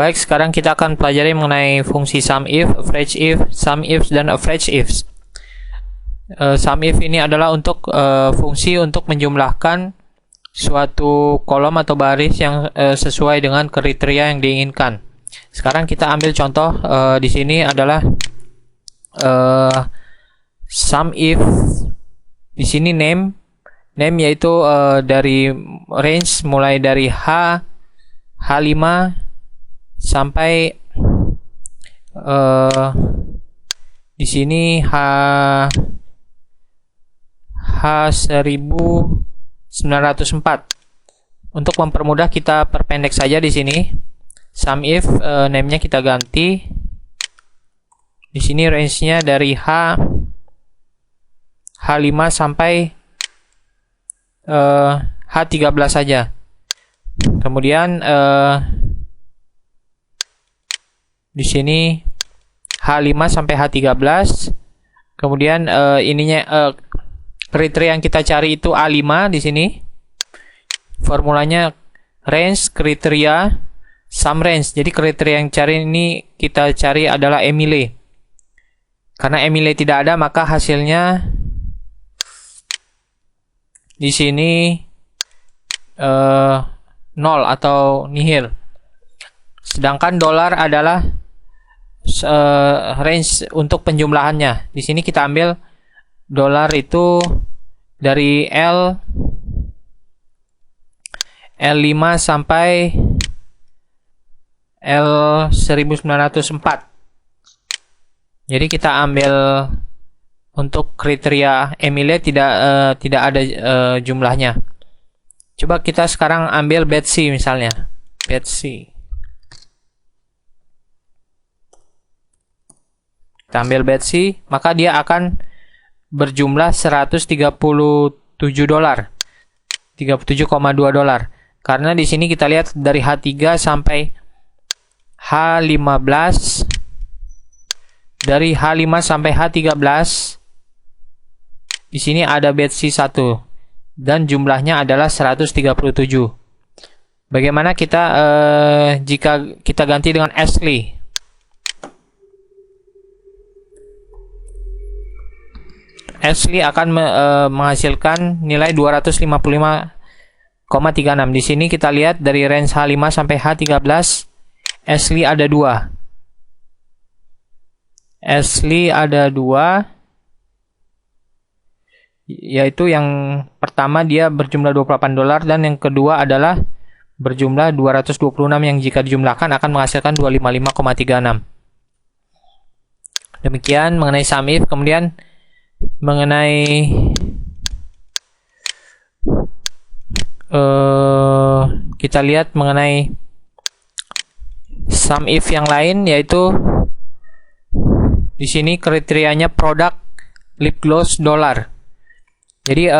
Baik, sekarang kita akan pelajari mengenai fungsi SUMIF, average if, SUMIF, dan average if. SUMIF ini adalah untuk fungsi untuk menjumlahkan suatu kolom atau baris yang sesuai dengan kriteria yang diinginkan. Sekarang kita ambil contoh di sini adalah SUMIF. Di sini name yaitu dari range mulai dari H5 sampai di sini H1904. Untuk mempermudah kita perpendek saja di sini. SUMIF name-nya kita ganti. Di sini range-nya dari H5 sampai H13 saja. Kemudian di sini H5 sampai H13. Kemudian kriteria yang kita cari itu A5 di sini. Formulanya range, kriteria, sum range. Jadi kriteria yang kita cari adalah Emile. Karena Emile tidak ada, maka hasilnya di sini 0 atau nihil. Sedangkan dolar adalah range untuk penjumlahannya. Di sini kita ambil dolar itu dari L5 sampai L1904. Jadi kita ambil untuk kriteria Emile tidak ada jumlahnya. Coba kita sekarang ambil Betsy misalnya. Betsy. Kita ambil Betsy, maka dia akan berjumlah 137 dolar. 37,2 dolar. Karena di sini kita lihat dari H3 sampai H15. Dari H5 sampai H13 di sini ada Betsy 1 dan jumlahnya adalah 137. Bagaimana jika kita ganti dengan Ashley? Ashley akan menghasilkan nilai 255,36. Di sini kita lihat dari range H5 sampai H13, Ashley ada 2. Ashley ada 2, yaitu yang pertama dia berjumlah 28 dolar dan yang kedua adalah berjumlah 226 yang jika dijumlahkan akan menghasilkan 255,36. Demikian mengenai SUMIF. Kemudian mengenai kita lihat mengenai SUMIF yang lain, yaitu di sini kriterianya produk lip gloss dolar. Jadi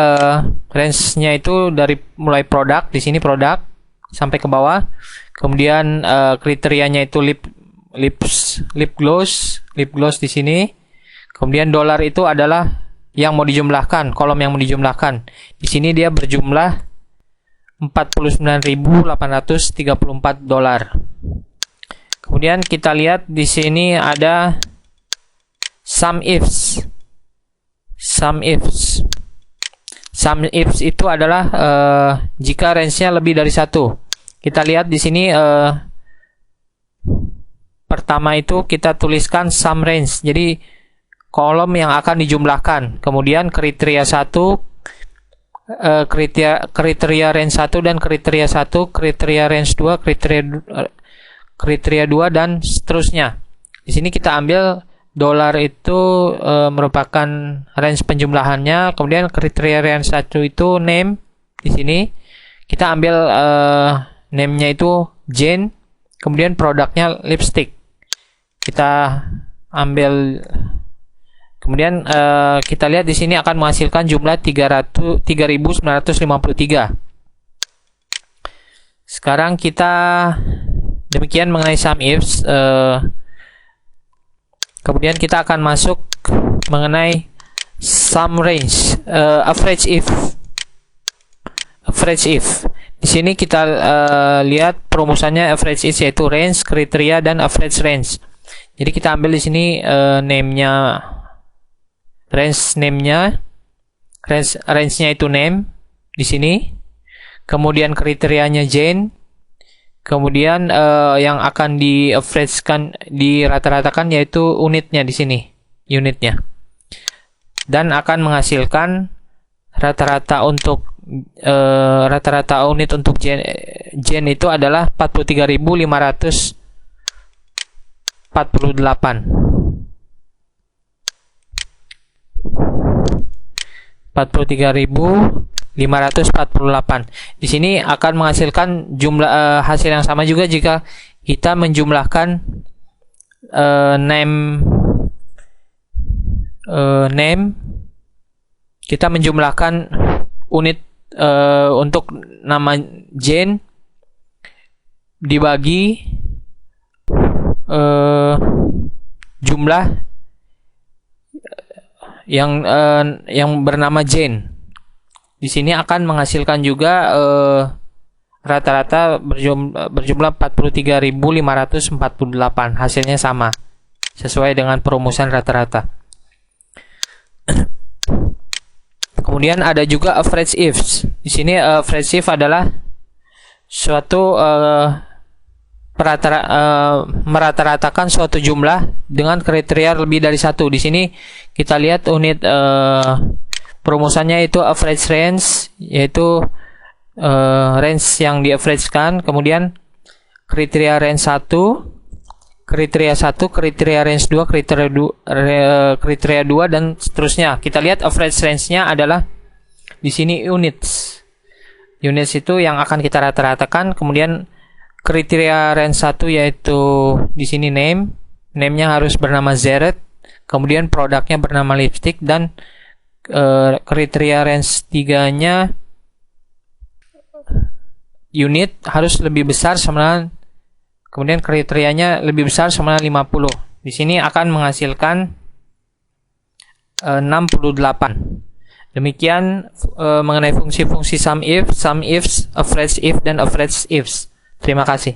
range-nya itu dari mulai produk, di sini produk sampai ke bawah. Kemudian kriterianya itu lip gloss di sini. Kemudian dolar itu adalah yang mau dijumlahkan, kolom yang mau dijumlahkan. Di sini dia berjumlah 49.834 dolar. Kemudian kita lihat di sini ada SUMIFs. SUMIFs itu adalah jika range-nya lebih dari 1. Kita lihat di sini pertama itu kita tuliskan sum range. Jadi kolom yang akan dijumlahkan. Kemudian kriteria 1, kriteria range 1 dan kriteria 1, kriteria range 2, kriteria 2 dan seterusnya. Di sini kita ambil dolar itu merupakan range penjumlahannya. Kemudian kriteria range 1 itu name. Di sini kita ambil name-nya itu Jane. Kemudian produknya lipstick. Kita ambil. Kemudian kita lihat di sini akan menghasilkan jumlah 3.953. Sekarang kita demikian mengenai SUMIFs. Kemudian kita akan masuk mengenai sum range, average if. Di sini kita lihat perumusannya average is, yaitu range, kriteria, dan average range. Jadi kita ambil di sini name-nya, range name-nya, range-nya itu name di sini. Kemudian kriterianya Jane. Kemudian yang akan di average-kan, dirata-ratakan yaitu unitnya di sini, unitnya. Dan akan menghasilkan rata-rata untuk rata-rata unit untuk Gen itu adalah 43.548. 43.548. Di sini akan menghasilkan jumlah hasil yang sama juga jika kita menjumlahkan name kita menjumlahkan unit untuk nama Jane dibagi jumlah yang bernama Jane. Di sini akan menghasilkan juga rata-rata berjumlah 43.548. Hasilnya sama, sesuai dengan perumusan rata-rata. Kemudian ada juga average ifs. Di sini average if adalah suatu merata-ratakan suatu jumlah dengan kriteria lebih dari satu. Di sini kita lihat unit perumusannya itu average range, yaitu range yang di average-kan. Kemudian kriteria range 1, kriteria 1, kriteria range 2, kriteria 2, dan seterusnya. Kita lihat average range-nya adalah di sini units. Units itu yang akan kita rata-ratakan. Kemudian kriteria range 1 yaitu di sini name-nya harus bernama Zeret. Kemudian produknya bernama lipstick, dan kriteria range 3-nya unit harus lebih besar sama, kemudian kriterianya lebih besar sama 50. Di sini akan menghasilkan 68. Demikian mengenai fungsi-fungsi sum if, sum ifs, average if, dan average ifs. Terima kasih.